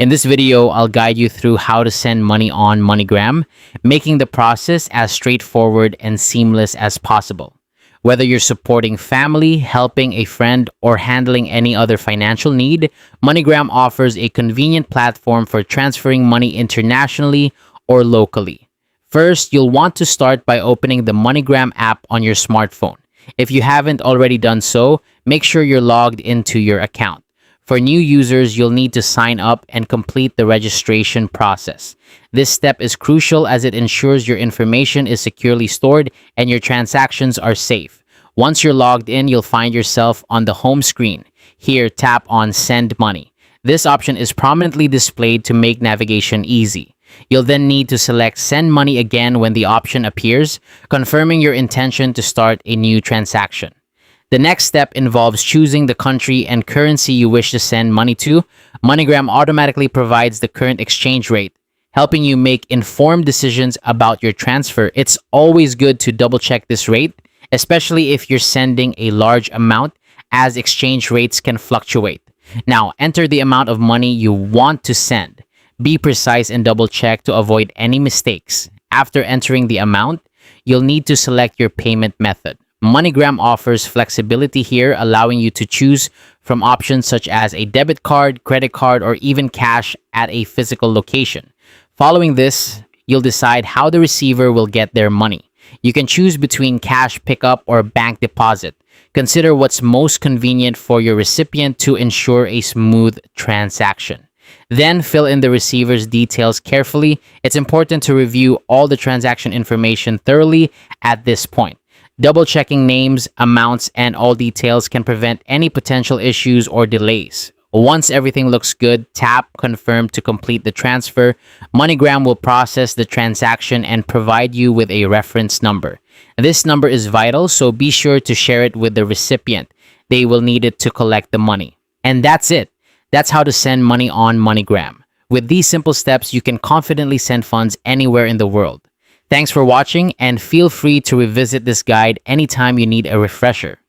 In this video, I'll guide you through how to send money on Moneygram, making the process as straightforward and seamless as possible. Whether you're supporting family, helping a friend, or handling any other financial need, Moneygram offers a convenient platform for transferring money internationally or locally. First, you'll want to start by opening the Moneygram app on your smartphone. If you haven't already done so, make sure you're logged into your account. For new users, you'll need to sign up and complete the registration process. This step is crucial as it ensures your information is securely stored and your transactions are safe. Once you're logged in, you'll find yourself on the home screen. Here, tap on Send Money. This option is prominently displayed to make navigation easy. You'll then need to select Send Money again when the option appears, confirming your intention to start a new transaction. The next step involves choosing the country and currency you wish to send money to. MoneyGram automatically provides the current exchange rate, helping you make informed decisions about your transfer. It's always good to double-check this rate, especially if you're sending a large amount, as exchange rates can fluctuate. Now, enter the amount of money you want to send. Be precise and double-check to avoid any mistakes. After entering the amount, you'll need to select your payment method. MoneyGram offers flexibility here, allowing you to choose from options such as a debit card, credit card, or even cash at a physical location. Following this, you'll decide how the receiver will get their money. You can choose between cash pickup or bank deposit. Consider what's most convenient for your recipient to ensure a smooth transaction. Then fill in the receiver's details carefully. It's important to review all the transaction information thoroughly at this point. Double-checking names, amounts, and all details can prevent any potential issues or delays. Once everything looks good, tap Confirm to complete the transfer. MoneyGram will process the transaction and provide you with a reference number. This number is vital, so be sure to share it with the recipient. They will need it to collect the money. And that's it. That's how to send money on MoneyGram. With these simple steps, you can confidently send funds anywhere in the world. Thanks for watching, and feel free to revisit this guide anytime you need a refresher.